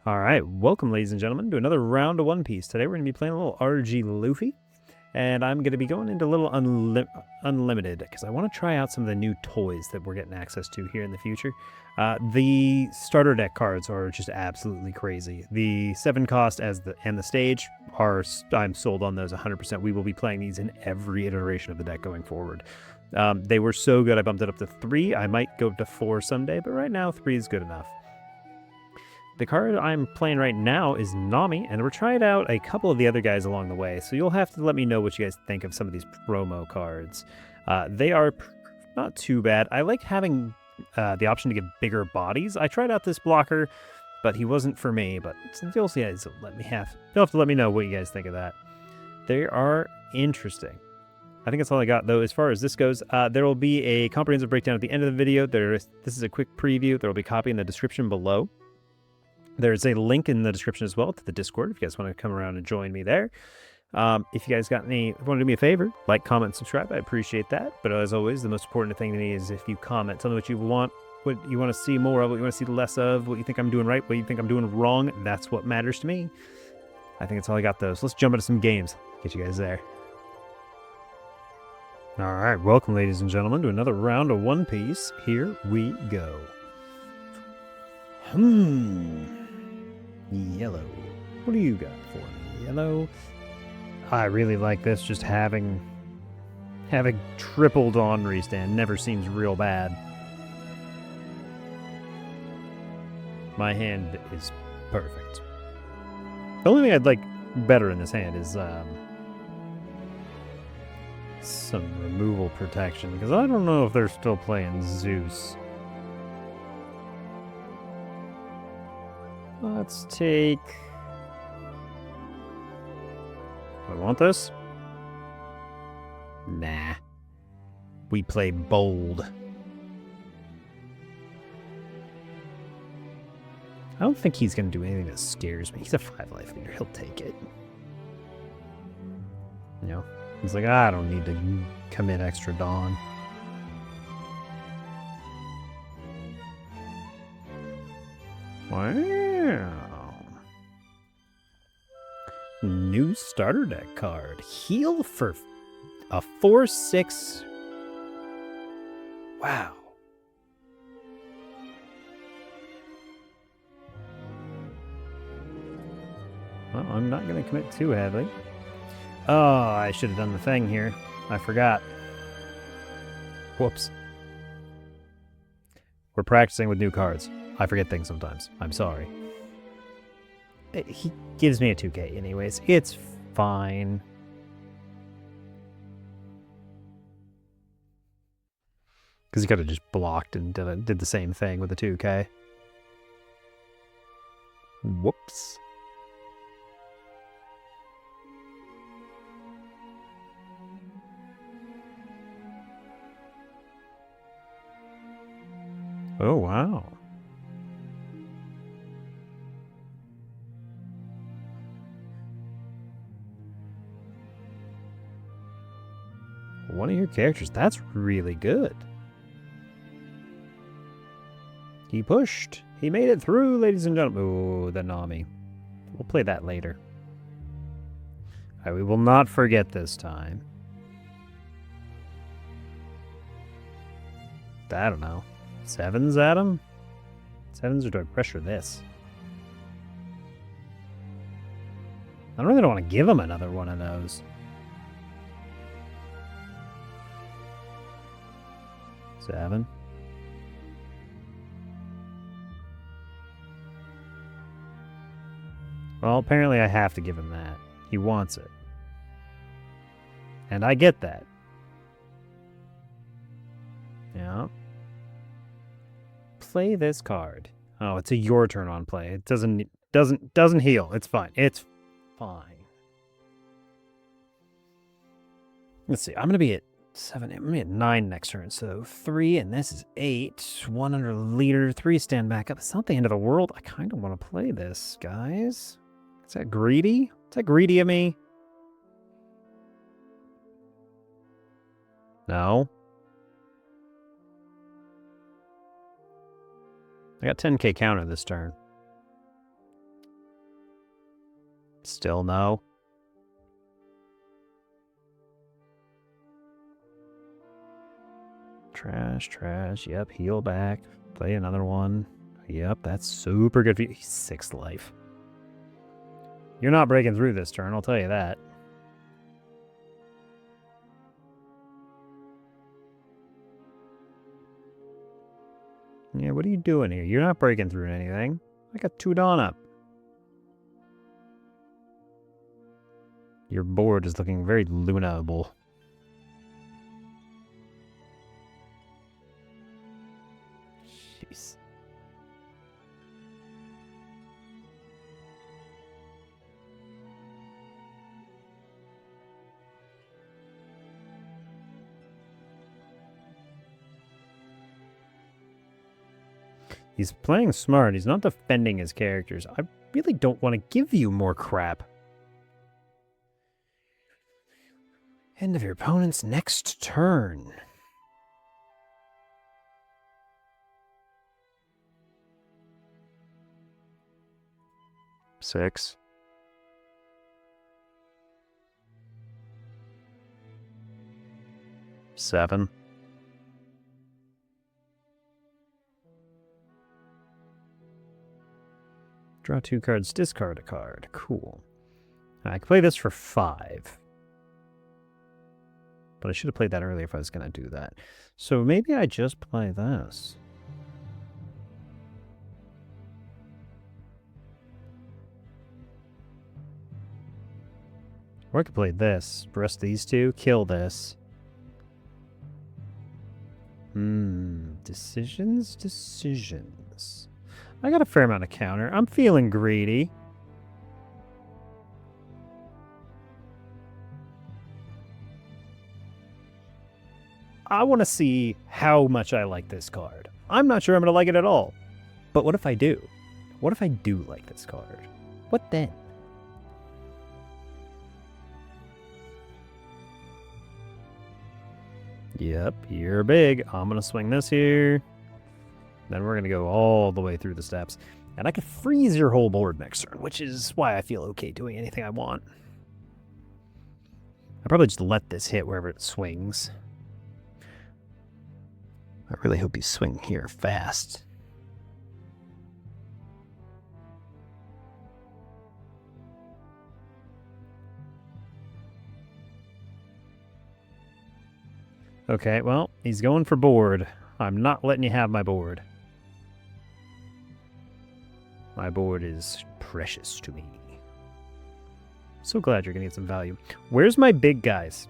Alright, welcome ladies and gentlemen to another round of One Piece. Today we're going to be playing a little RG Luffy, and I'm going to be going into a little Unlimited, because I want to try out some of the new toys that we're getting access to here in the future. The starter deck cards are just absolutely crazy. The 7 cost and the stage I'm sold on those 100%. We will be playing these in every iteration of the deck going forward. They were so good I bumped it up to 3. I might go to 4 someday, but right now 3 is good enough. The card I'm playing right now is Nami, and we're trying out a couple of the other guys along the way, so you'll have to let me know what you guys think of some of these promo cards. They are not too bad. I like having the option to get bigger bodies. I tried out this blocker, but he wasn't for me, but you'll see, you'll have to let me know what you guys think of that. They are interesting. I think that's all I got, though, as far as this goes. There will be a comprehensive breakdown at the end of the video. This is a quick preview. There will be a copy in the description below. There's a link in the description as well to the Discord if you guys want to come around and join me there. If you guys want to do me a favor, like, comment, and subscribe, I appreciate that. But as always, the most important thing to me is if you comment, tell me what you want to see more of, what you want to see less of, what you think I'm doing right, what you think I'm doing wrong. That's what matters to me. I think that's all I got, though. So let's jump into some games. Get you guys there. All right, welcome, ladies and gentlemen, to another round of One Piece. Here we go. Yellow. What do you got for me? Yellow. I really like this. Just having triple Dawnry stand never seems real bad. My hand is perfect. The only thing I'd like better in this hand is some removal protection, because I don't know if they're still playing Zeus. Let's take... Do I want this? Nah. We play bold. I don't think he's going to do anything that scares me. He's a 5-life leader. He'll take it. You know? He's like, I don't need to commit extra Dawn. Wow. New starter deck card. Heal for a 4/6. Wow. Well, I'm not going to commit too heavily. Oh, I should have done the thing here. I forgot. Whoops. We're practicing with new cards. I forget things sometimes. I'm sorry. He gives me a 2K anyways. It's fine. Because he could have just blocked and did the same thing with the 2K. Whoops. Oh, wow. One of your characters. That's really good. He pushed. He made it through, ladies and gentlemen. Oh, the Nami. We'll play that later. All right, we will not forget this time. I don't know. 7s at him? 7s, or do I pressure this? I really don't want to give him another one of those. 7. Well, apparently I have to give him that. He wants it. And I get that. Yeah. Play this card. Oh, it's a your turn on play. It doesn't heal. It's fine. It's fine. Let's see. I'm gonna be at 7. I'm gonna be at 9 next turn. So 3, and this is 8. 100 leader. 3 stand back up. It's not the end of the world. I kind of want to play this, guys. Is that greedy? Is that greedy of me? No. I got 10k counter this turn. Still no. Trash, trash. Yep, heal back. Play another one. Yep, that's super good for you. He's 6th life. You're not breaking through this turn, I'll tell you that. Yeah, what are you doing here? You're not breaking through anything. I got 2 Dawn up. Your board is looking very Luna-able. Jeez. He's playing smart. He's not defending his characters. I really don't want to give you more crap. End of your opponent's next turn. Six. Seven. Draw 2 cards, discard a card. Cool. I can play this for 5. But I should have played that earlier if I was going to do that. So maybe I just play this. Or I could play this. Rest these 2. Kill this. Decisions, decisions. I got a fair amount of counter. I'm feeling greedy. I want to see how much I like this card. I'm not sure I'm going to like it at all. But what if I do? What if I do like this card? What then? Yep, you're big. I'm going to swing this here. Then we're going to go all the way through the steps. And I could freeze your whole board next turn, which is why I feel okay doing anything I want. I probably just let this hit wherever it swings. I really hope you swing here fast. Okay, well, he's going for board. I'm not letting you have my board. My board is precious to me. So glad you're going to get some value. Where's my big guys?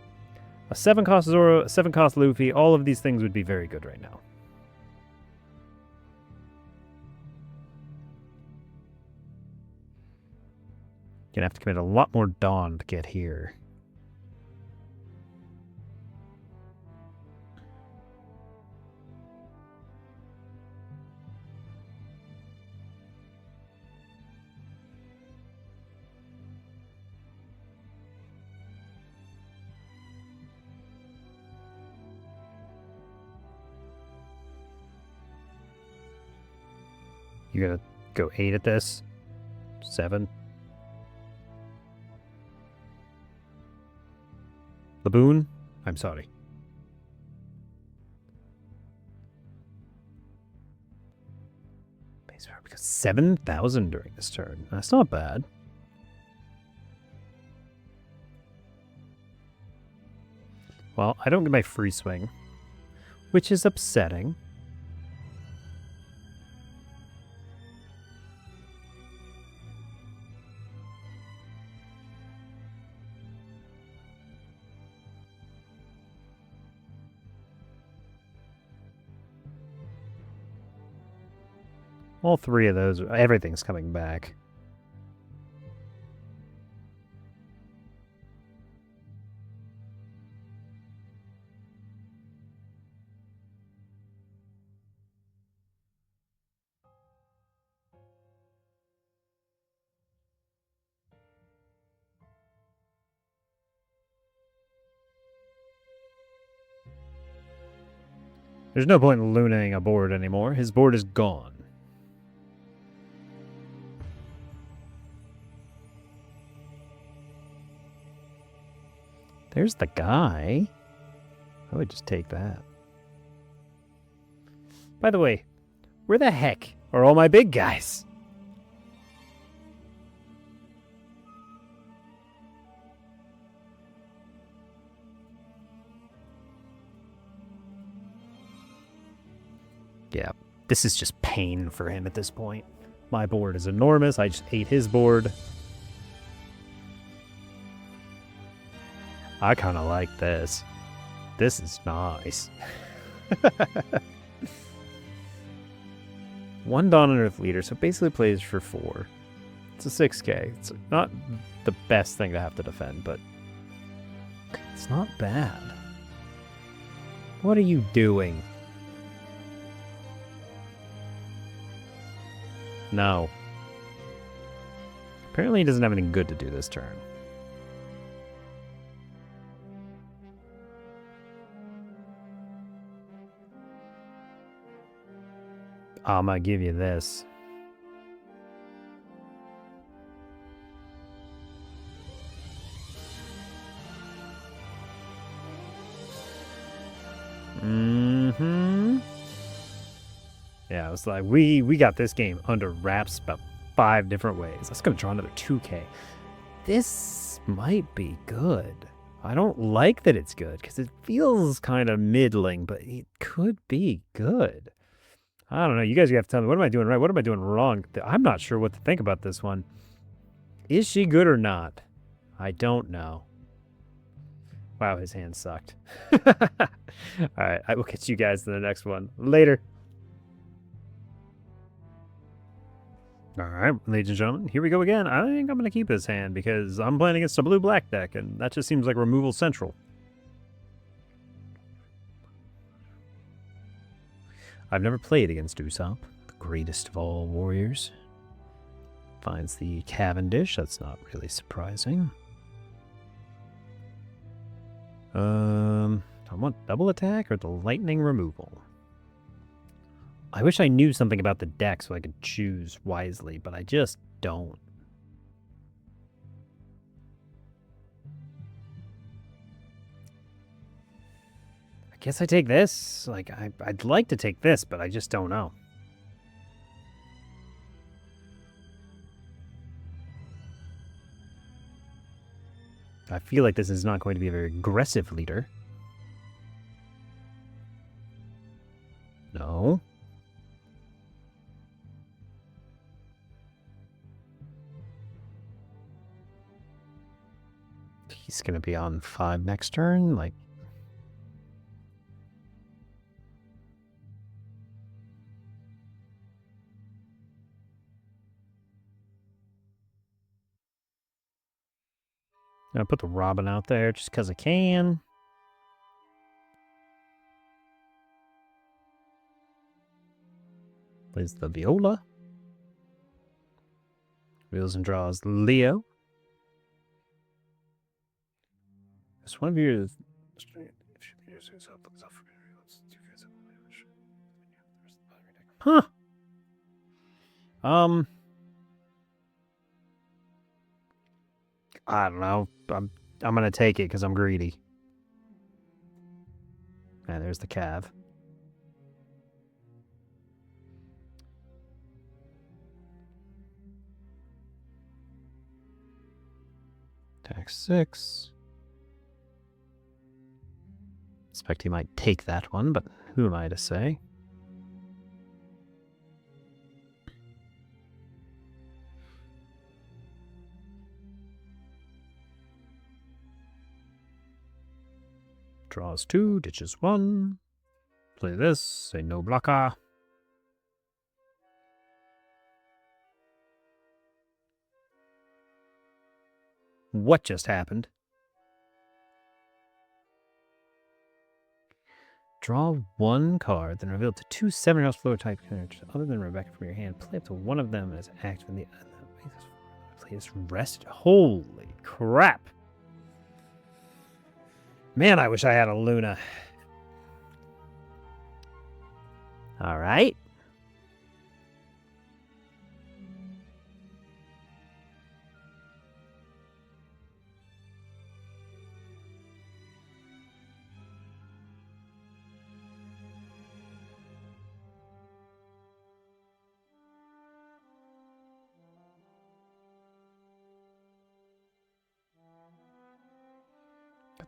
A 7-cost Zoro, a 7-cost Luffy, all of these things would be very good right now. Gonna have to commit a lot more Dawn to get here. You're gonna go 8 at this? 7? Laboon? I'm sorry. Base power because 7,000 during this turn. That's not bad. Well, I don't get my free swing, which is upsetting. All 3 of those, everything's coming back. There's no point in lunaing a board anymore. His board is gone. There's the guy. I would just take that. By the way, where the heck are all my big guys? Yeah, this is just pain for him at this point. My board is enormous. I just ate his board. I kind of like this. This is nice. One Dawn on Earth leader, so basically plays for 4. It's a 6k. It's not the best thing to have to defend, but it's not bad. What are you doing? No. Apparently he doesn't have anything good to do this turn. I'm gonna give you this. Yeah, it was like, we got this game under wraps about 5 different ways. Let's go draw another 2k. This might be good. I don't like that it's good, because it feels kind of middling, but it could be good. I don't know. You guys have to tell me, what am I doing right? What am I doing wrong? I'm not sure what to think about this one. Is she good or not? I don't know. Wow, his hand sucked. All right, I will catch you guys in the next one. Later. All right, ladies and gentlemen, here we go again. I think I'm going to keep his hand because I'm playing against a blue-black deck, and that just seems like removal central. I've never played against Usopp, the greatest of all warriors. Finds the Cavendish. That's not really surprising. I want double attack or the lightning removal. I wish I knew something about the deck so I could choose wisely, but I just don't. I guess I take this. Like, I'd like to take this, but I just don't know. I feel like this is not going to be a very aggressive leader. No. He's going to be on 5 next turn, like... I'm going to put the Robin out there just because I can. Plays the Viola. Wheels and draws Leo. It's one of your... Huh. I don't know. I'm gonna take it because I'm greedy. And there's the Cav. Attack 6. Expect he might take that one, but who am I to say? Draws 2, ditches 1. Play this, say no blocker. What just happened? Draw 1 card, then reveal to 2 7-house floor type characters other than Rebecca from your hand. Play up to 1 of them as active in the... Play this rest. Holy crap. Man, I wish I had a Luna. All right.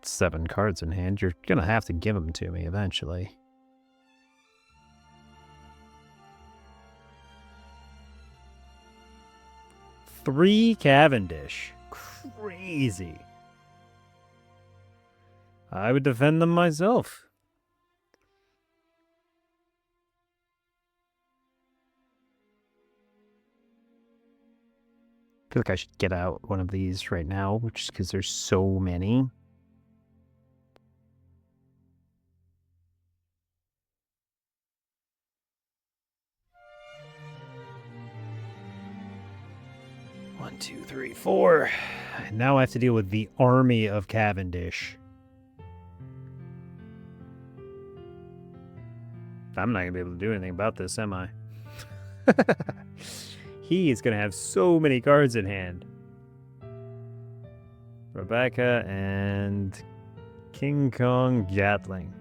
got 7 cards in hand. You're gonna have to give them to me eventually. Three Cavendish. Crazy. I would defend them myself. I feel like I should get out one of these right now, which is because there's so many. One, two, three, four. And now I have to deal with the army of Cavendish. I'm not going to be able to do anything about this, am I? He is going to have so many cards in hand. Rebecca and King Kong Gatling.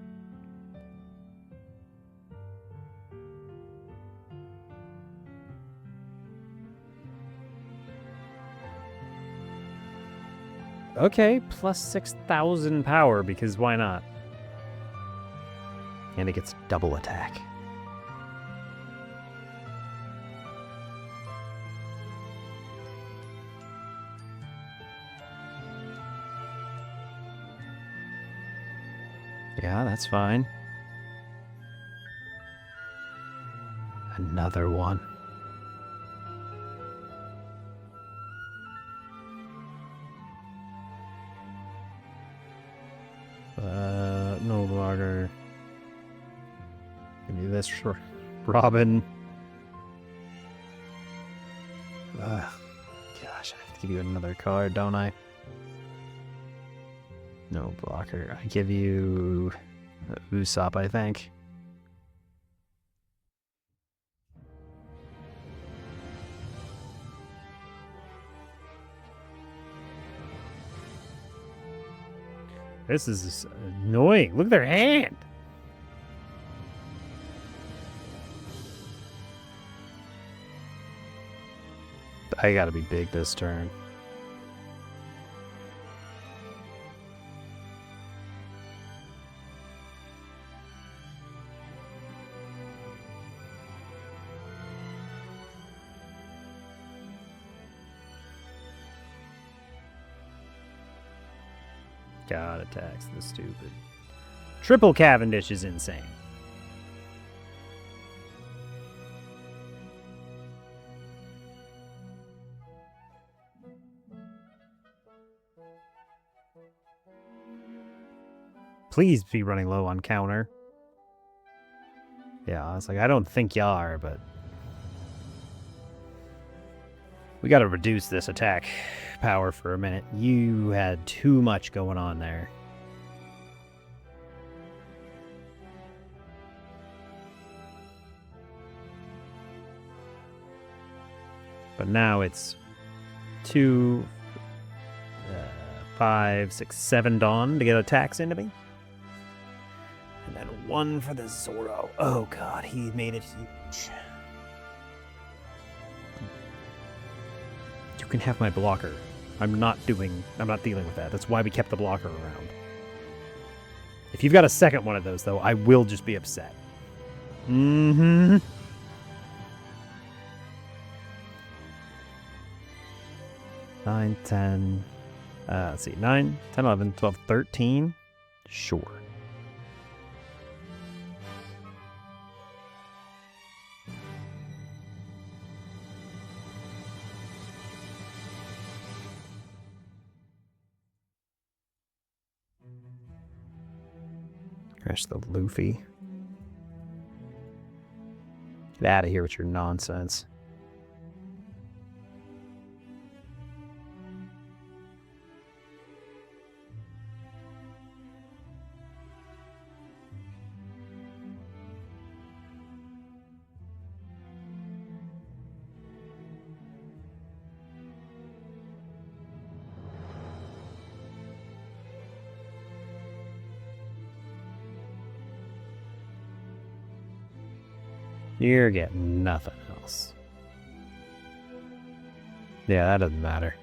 Okay, plus 6,000 power, because why not? And it gets double attack. Yeah, that's fine. Another one. No longer. Give me this for Robin. Gosh, I have to give you another card, don't I? No blocker. I give you Usopp, I think. This is annoying. Look at their hand. I gotta be big this turn. God attacks the stupid. Triple Cavendish is insane. Please be running low on counter. Yeah, I was like, I don't think you are, but we got to reduce this attack power for a minute. You had too much going on there. But now it's 2, 5, 6, 7 Dawn to get attacks into me. And then 1 for the Zoro. Oh god, he made it huge. You can have my blocker. I'm not dealing with that. That's why we kept the blocker around. If you've got a second one of those, though, I will just be upset. Mm-hmm. Nine, 10. Let's see. 9, 10, 11, 12, 13. Sure. Crash the Luffy. Get out of here with your nonsense. You're getting nothing else. Yeah, that doesn't matter.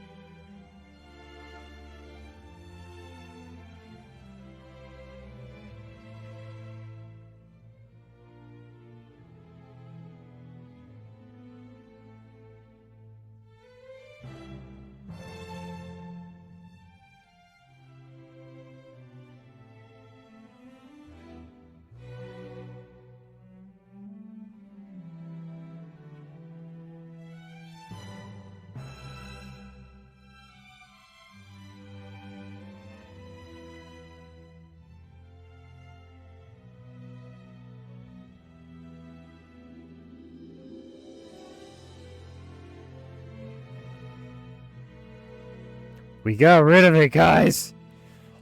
We got rid of it, guys!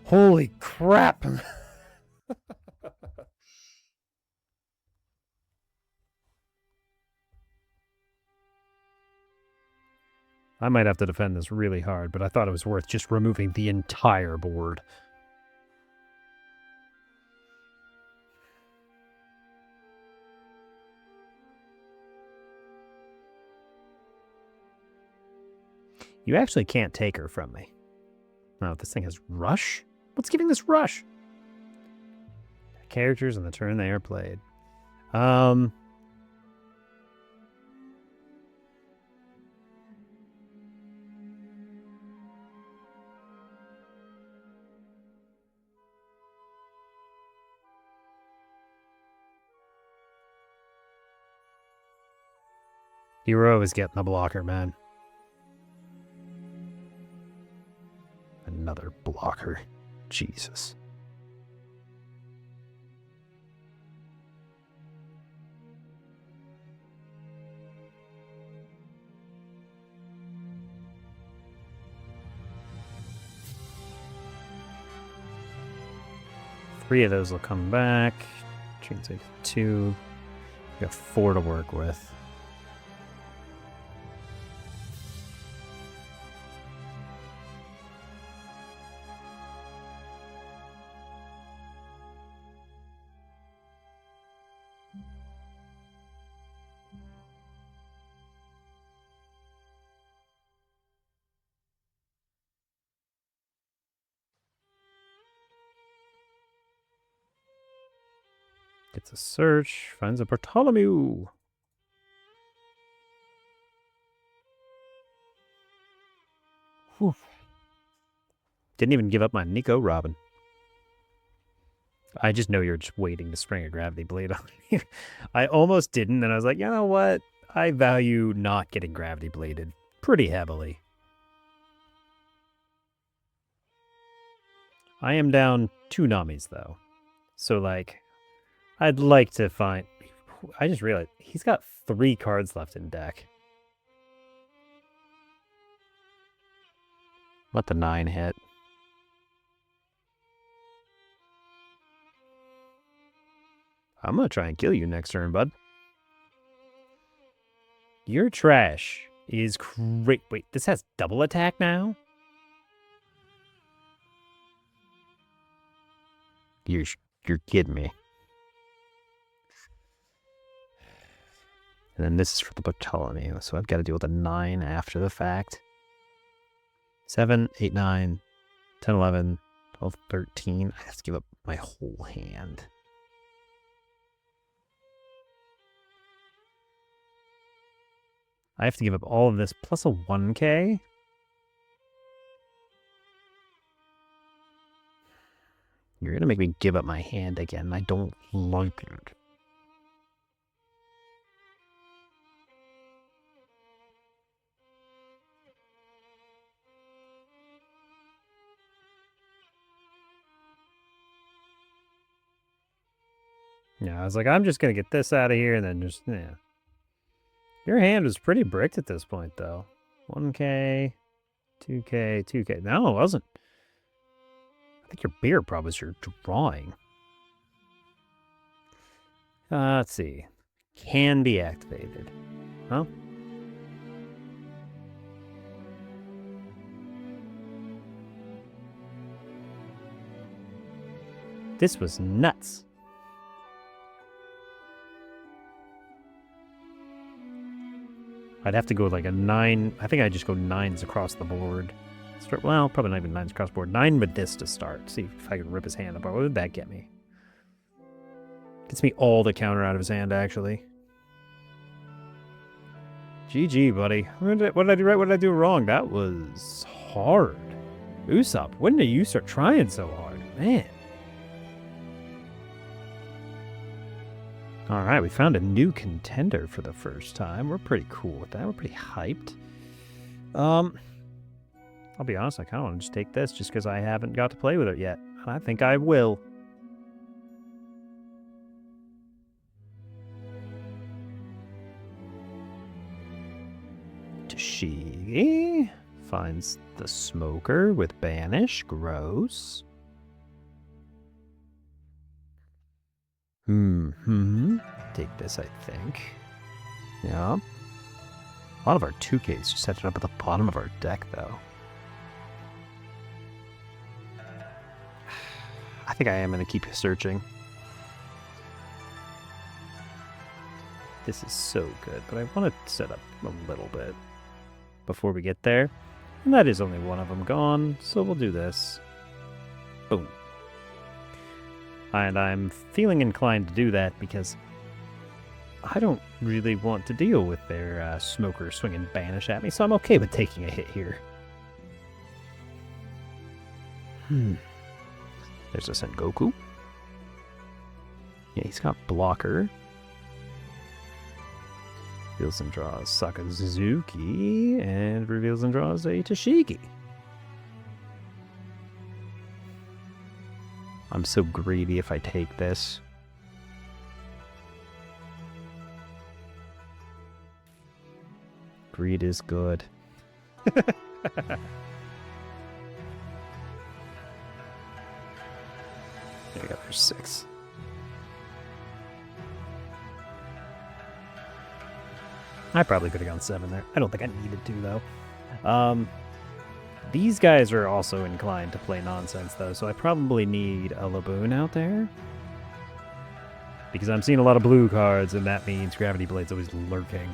Holy crap! I might have to defend this really hard, but I thought it was worth just removing the entire board. You actually can't take her from me. Oh, this thing has rush? What's giving this rush? Characters and the turn they are played. Hero is getting the blocker, man. Another blocker. Jesus. Three of those will come back. Take 2. We got 4 to work with. Gets a search, finds a Bartholomew. Whew. Didn't even give up my Nico Robin. I just know you're just waiting to spring a Gravity Blade on me. I almost didn't, and I was like, you know what? I value not getting Gravity Bladed pretty heavily. I am down 2 Namis, though. So, like, I'd like to find... I just realized he's got 3 cards left in deck. Let the 9 hit. I'm gonna try and kill you next turn, bud. Your trash is great. Wait, this has double attack now? You're kidding me. And then this is for the Bartholomew, so I've got to deal with a 9 after the fact. 7, 8, 9, 10, 11, 12, 13. I have to give up my whole hand. I have to give up all of this plus a 1k? You're going to make me give up my hand again. I don't like it. Yeah, I was like, I'm just going to get this out of here and then just, yeah. Your hand was pretty bricked at this point, though. 1k, 2k, 2k. No, it wasn't. I think your beer problem is your drawing. Let's see. Can be activated. Huh? This was nuts. I'd have to go with like a 9. I think I'd just go 9s across the board. Well, probably not even 9s across the board. 9 with this to start. See if I can rip his hand apart. What would that get me? Gets me all the counter out of his hand, actually. GG, buddy. What did I do right? What did I do wrong? That was hard. Usopp, when did you start trying so hard? Man. Alright, we found a new contender for the first time. We're pretty cool with that. We're pretty hyped. I'll be honest, I kind of want to just take this just because I haven't got to play with it yet. And I think I will. Tashigi. finds the smoker with banish. Gross. Take this, I think. Yeah. A lot of our 2Ks just set it up at the bottom of our deck, though. I think I am going to keep searching. This is so good, but I want to set up a little bit before we get there. And that is only one of them gone, so we'll do this. Boom. And I'm feeling inclined to do that because I don't really want to deal with their smoker swinging banish at me, so I'm okay with taking a hit here. There's a Sengoku. Yeah, he's got blocker. Reveals and draws Sakazuki, and reveals and draws a Tashigi. I'm so greedy if I take this. Greed is good. I got for 6. I probably could have gone 7 there. I don't think I needed to, though. These guys are also inclined to play nonsense, though, so I probably need a Laboon out there. Because I'm seeing a lot of blue cards, and that means Gravity Blade's always lurking.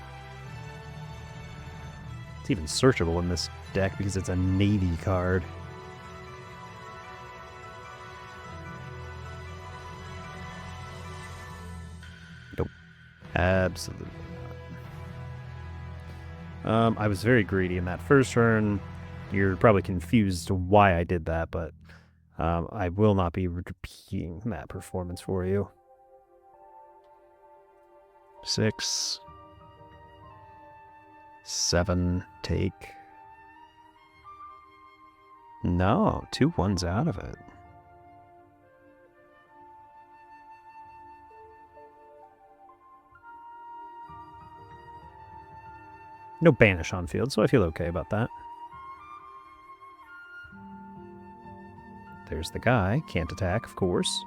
It's even searchable in this deck because it's a Navy card. Nope. Absolutely not. I was very greedy in that first turn. You're probably confused to why I did that, but I will not be repeating that performance for you. 6. 7, take. No, 2 1s out of it. No banish on field, so I feel okay about that. There's the guy. Can't attack, of course.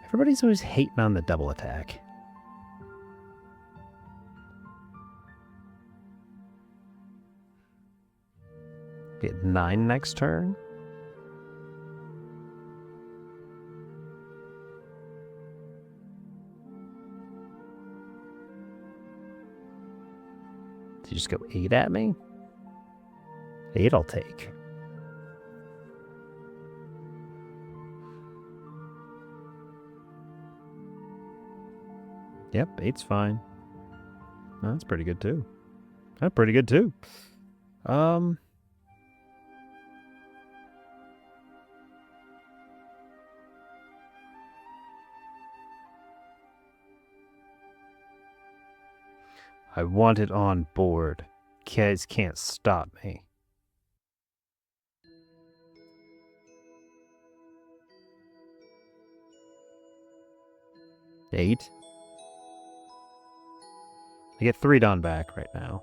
Everybody's always hating on the double attack. Get 9 next turn. Did you just go 8 at me? 8 I'll take. Yep, 8's fine. That's pretty good too. That's pretty good too. I want it on board. Kids can't stop me. Eight. I get 3 Dawn back right now.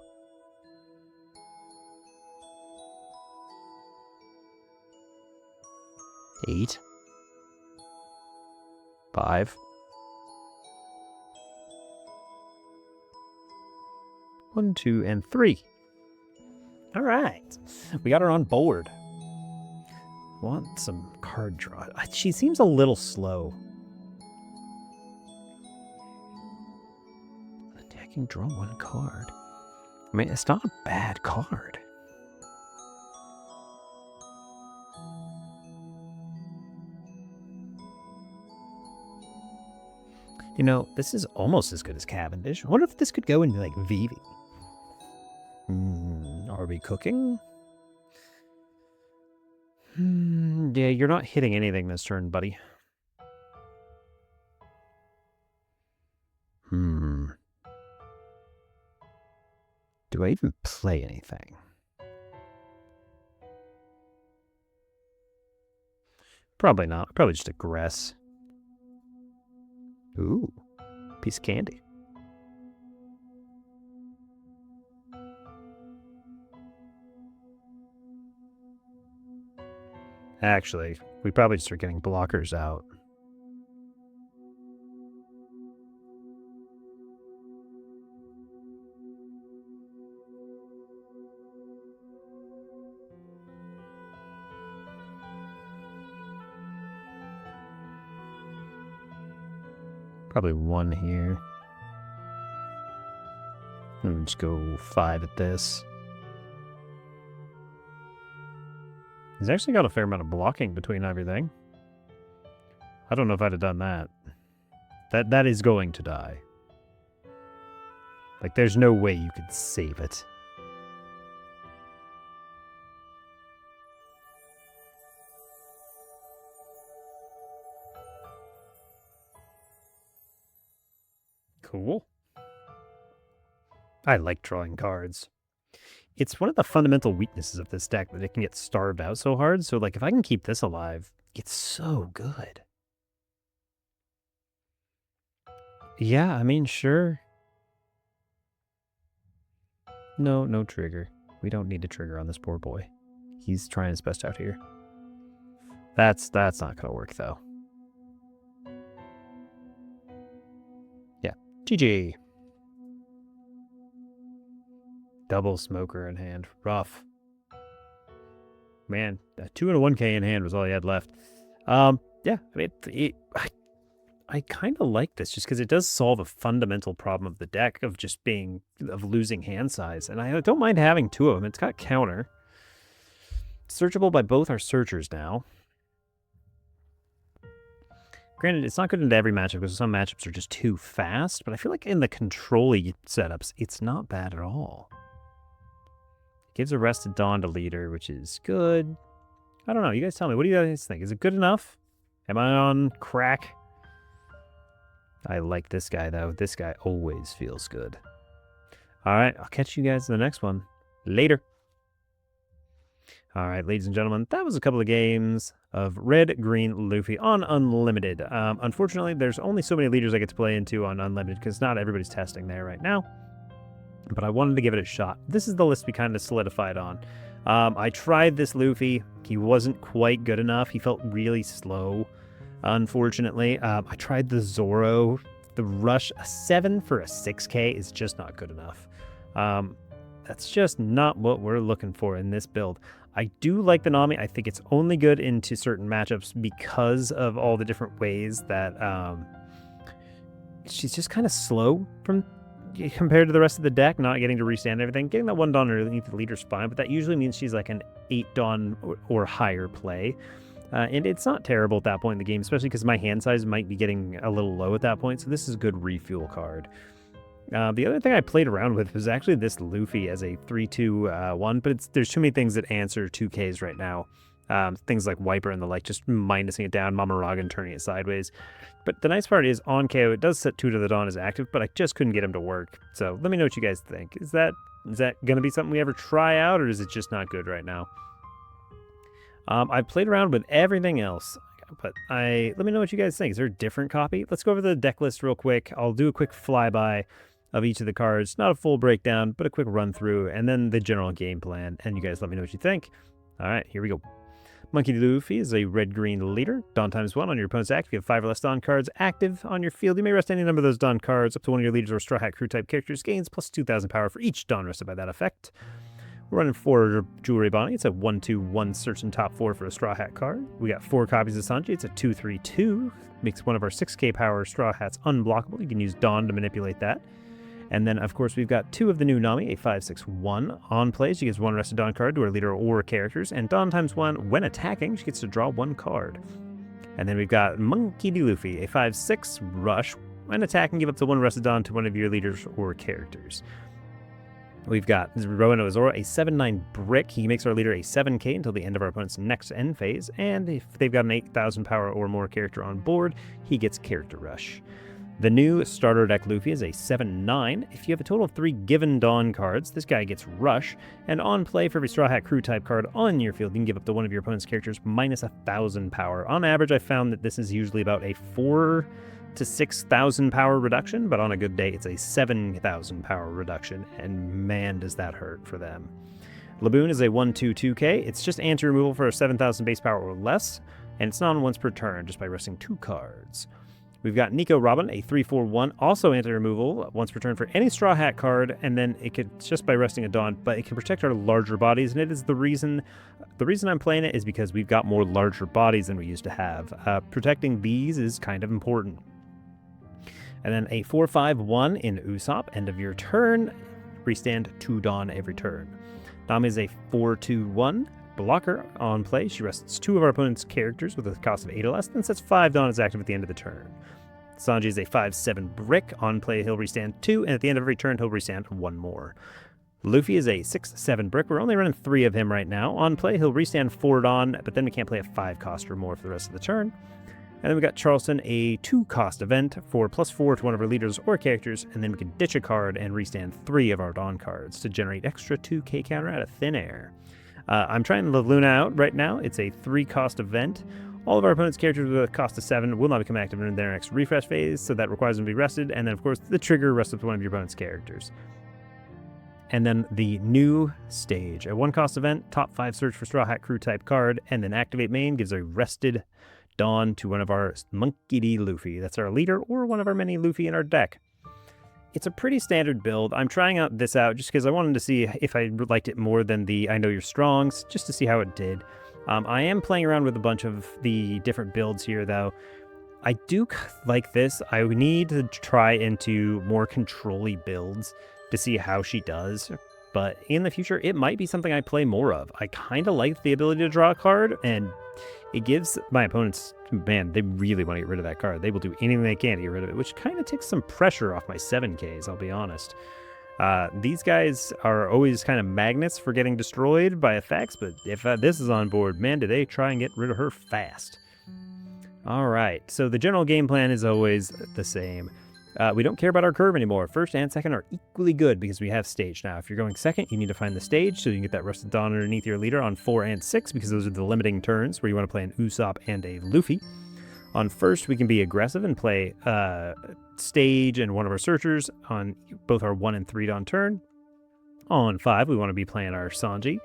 Eight. 5. 1, 2, and 3. All right. We got her on board. Want some card draw. She seems a little slow. Attacking, draw 1 card. I mean, it's not a bad card. You know, this is almost as good as Cavendish. I wonder if this could go into, like, Vivi. Are we cooking? Yeah, you're not hitting anything this turn, buddy. Do I even play anything? Probably not. Probably just aggress. Ooh, piece of candy. Actually, we probably start getting blockers out. Probably 1 here. And just go 5 at this. He's actually got a fair amount of blocking between everything. I don't know if I'd have done that. That is going to die. Like, there's no way you could save it. Cool. I like drawing cards. It's one of the fundamental weaknesses of this deck that it can get starved out so hard. So, like, if I can keep this alive, it's so good. Yeah, I mean, sure. No trigger. We don't need a trigger on this poor boy. He's trying his best out here. That's not gonna work, though. Yeah, GG. Double smoker in hand. Rough. Man, a 2 and a 1K in hand was all he had left. Yeah, I mean, I kind of like this just because it does solve a fundamental problem of the deck of just of losing hand size. And I don't mind having 2 of them. It's got counter. Searchable by both our searchers now. Granted, it's not good into every matchup because some matchups are just too fast, but I feel like in the control-y setups, it's not bad at all. Gives a Rested Dawn to leader, which is good. I don't know. You guys tell me. What do you guys think? Is it good enough? Am I on crack? I like this guy, though. This guy always feels good. All right. I'll catch you guys in the next one. Later. All right, ladies and gentlemen, that was a couple of games of Red, Green, Luffy on Unlimited. Unfortunately, there's only so many leaders I get to play into on Unlimited because not everybody's testing there right now. But I wanted to give it a shot. This is the list we kind of solidified on. I tried this Luffy. He wasn't quite good enough. He felt really slow, unfortunately. I tried the Zoro. The Rush, a 7 for a 6K is just not good enough. That's just not what we're looking for in this build. I do like the Nami. I think it's only good into certain matchups because of all the different ways that she's just kind of slow compared to the rest of the deck, not getting to restand everything. Getting that 1 Dawn underneath the leader's fine, but that usually means she's like an 8 Dawn or higher play. And it's not terrible at that point in the game, especially because my hand size might be getting a little low at that point, so this is a good refuel card. The other thing I played around with was actually this Luffy as a 3-2-1, but there's too many things that answer 2Ks right now. Things like Wiper and the like, just minusing it down, Mamaragan turning it sideways. But the nice part is on KO, it does set 2 to the Dawn as active, but I just couldn't get him to work. So let me know what you guys think. Is that going to be something we ever try out, or is it just not good right now? I played around with everything else, but let me know what you guys think. Is there a different copy? Let's go over the deck list real quick. I'll do a quick flyby of each of the cards. Not a full breakdown, but a quick run through, and then the general game plan, and you guys let me know what you think. All right, here we go. Monkey D. Luffy is a red-green leader. Dawn times 1 on your opponent's act. If you have 5 or less Dawn cards active on your field, you may rest any number of those Dawn cards. Up to one of your leaders or Straw Hat Crew type characters gains plus 2,000 power for each Dawn rested by that effect. We're running 4 Jewelry Bonnie. It's a 1/2/1 search and top 4 for a Straw Hat card. We got 4 copies of Sanji. It's a 2/3/2. Makes one of our 6K power Straw Hats unblockable. You can use Dawn to manipulate that. And then, of course, we've got 2 of the new Nami, a 5/6/1 on play. She gives 1 rested Dawn card to her leader or characters, and Dawn times 1, when attacking, she gets to draw 1 card. And then we've got Monkey D. Luffy, a 5/6 rush. When attacking, give up to 1 rested Dawn to one of your leaders or characters. We've got Rowan Ozora, a 7/9 brick. He makes our leader a 7K until the end of our opponent's next end phase, and if they've got an 8,000 power or more character on board, he gets character rush. The new starter deck Luffy is a 7/9. If you have a total of 3 given Dawn cards, this guy gets Rush, and on play for every Straw Hat Crew type card on your field, you can give up to one of your opponent's characters minus 1,000 power. On average, I found that this is usually about a 4,000 to 6,000 power reduction, but on a good day, it's a 7,000 power reduction, and man, does that hurt for them. Laboon is a 1/2/2K. It's just anti-removal for 7,000 base power or less, and it's non once per turn, just by resting 2 cards. We've got Nico Robin, a 3/4/1, also anti-removal, once per turn for any Straw Hat card, and then it's just by resting a Dawn, but it can protect our larger bodies, and it is the reason I'm playing it is because we've got more larger bodies than we used to have. Protecting these is kind of important. And then a 4/5/1 in Usopp, end of your turn, restand 2 Dawn every turn. Nami is a 4/2/1 blocker on play. She rests 2 of our opponent's characters with a cost of 8 or less, then sets 5 Dawn as active at the end of the turn. Sanji is a 5/7 brick. On play, he'll restand 2, and at the end of every turn, he'll restand 1 more. Luffy is a 6/7 brick. We're only running 3 of him right now. On play, he'll restand 4 Dawn, but then we can't play a 5 cost or more for the rest of the turn. And then we got Charleston, a 2-cost event for +4 to one of our leaders or characters, and then we can ditch a card and restand 3 of our Dawn cards to generate extra 2K counter out of thin air. I'm trying the Luna out right now. It's a 3-cost event. All of our opponent's characters with a cost of 7 will not become active in their next refresh phase, so that requires them to be rested. And then, of course, the trigger rests up to one of your opponent's characters. And then the new stage, a 1-cost event, top 5 search for Straw Hat Crew type card, and then activate main gives a rested Dawn to one of our Monkey D. Luffy. That's our leader or one of our many Luffy in our deck. It's a pretty standard build. I'm trying this out just because I wanted to see if I liked it more than the I Know You're Strongs, just to see how it did. I am playing around with a bunch of the different builds here, though. I do like this. I need to try into more control-y builds to see how she does. But in the future, it might be something I play more of. I kind of like the ability to draw a card, and it gives my opponents, man, they really want to get rid of that card. They will do anything they can to get rid of it, which kind of takes some pressure off my 7Ks, I'll be honest. These guys are always kind of magnets for getting destroyed by effects, but if this is on board, man, do they try and get rid of her fast. All right, so the general game plan is always the same. We don't care about our curve anymore. First and second are equally good because we have stage now. If you're going second, you need to find the stage so you can get that Rusted Dawn underneath your leader on 4 and 6 because those are the limiting turns where you want to play an Usopp and a Luffy. On first, we can be aggressive and play stage and one of our searchers on both our 1 and 3 Dawn turn. On 5, we want to be playing our Sanji.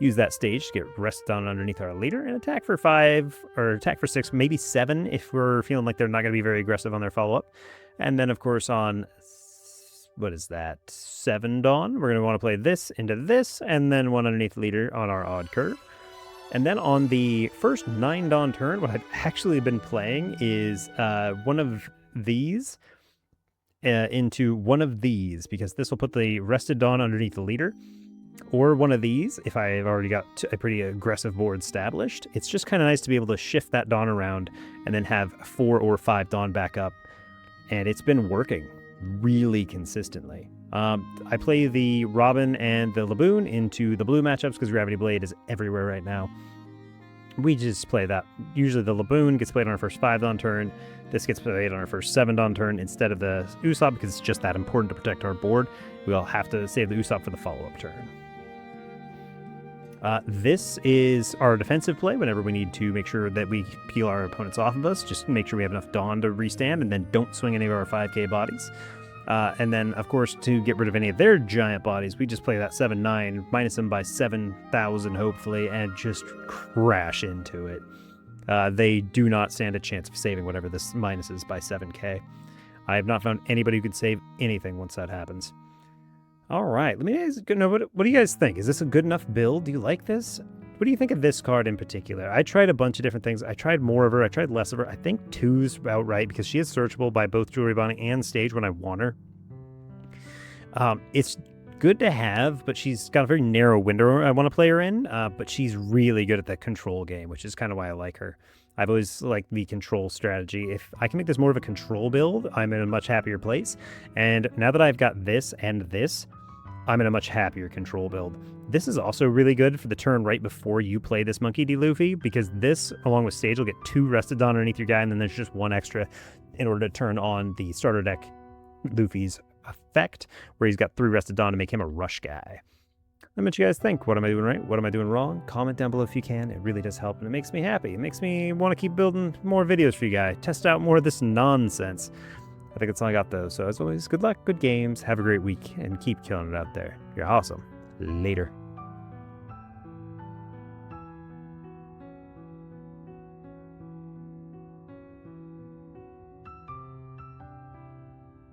Use that stage to get Rusted Dawn underneath our leader and attack for 5 or attack for 6, maybe 7 if we're feeling like they're not going to be very aggressive on their follow-up. And then, of course, on, what is that, 7 Dawn, we're going to want to play this into this, and then 1 underneath leader on our odd curve. And then on the first 9 Dawn turn, what I've actually been playing is one of these into one of these, because this will put the Rested Dawn underneath the leader, or one of these if I've already got a pretty aggressive board established. It's just kind of nice to be able to shift that Dawn around and then have 4 or 5 Dawn back up. And it's been working really consistently. I play the Robin and the Laboon into the blue matchups because Gravity Blade is everywhere right now. We just play that. Usually the Laboon gets played on our first 5 Dawn turn. This gets played on our first 7 Dawn turn instead of the Usopp because it's just that important to protect our board. We'll have to save the Usopp for the follow-up turn. This is our defensive play whenever we need to make sure that we peel our opponents off of us. Just make sure we have enough Dawn to restand and then don't swing any of our 5K bodies. And then, of course, to get rid of any of their giant bodies, we just play that 7-9, minus them by 7,000, hopefully, and just crash into it. They do not stand a chance of saving whatever this minus is by 7K. I have not found anybody who could save anything once that happens. All right, let me know, what do you guys think? Is this a good enough build? Do you like this? What do you think of this card in particular? I tried a bunch of different things. I tried more of her. I tried less of her. I think 2's about right because she is searchable by both Jewelry Bonnie and Stage when I want her. It's good to have, but she's got a very narrow window I want to play her in, but she's really good at the control game, which is kind of why I like her. I've always liked the control strategy. If I can make this more of a control build, I'm in a much happier place. And now that I've got this and this, I'm in a much happier control build. This is also really good for the turn right before you play this Monkey D. Luffy, because this, along with Stage, will get 2 Rested Dawn underneath your guy, and then there's just 1 extra in order to turn on the starter deck Luffy's effect, where he's got 3 Rested Dawn to make him a rush guy. Let me know what you guys think. What am I doing right? What am I doing wrong? Comment down below if you can. It really does help, and it makes me happy. It makes me want to keep building more videos for you guys. Test out more of this nonsense. I think that's all I got, though. So as always, good luck, good games, have a great week, and keep killing it out there. You're awesome. Later.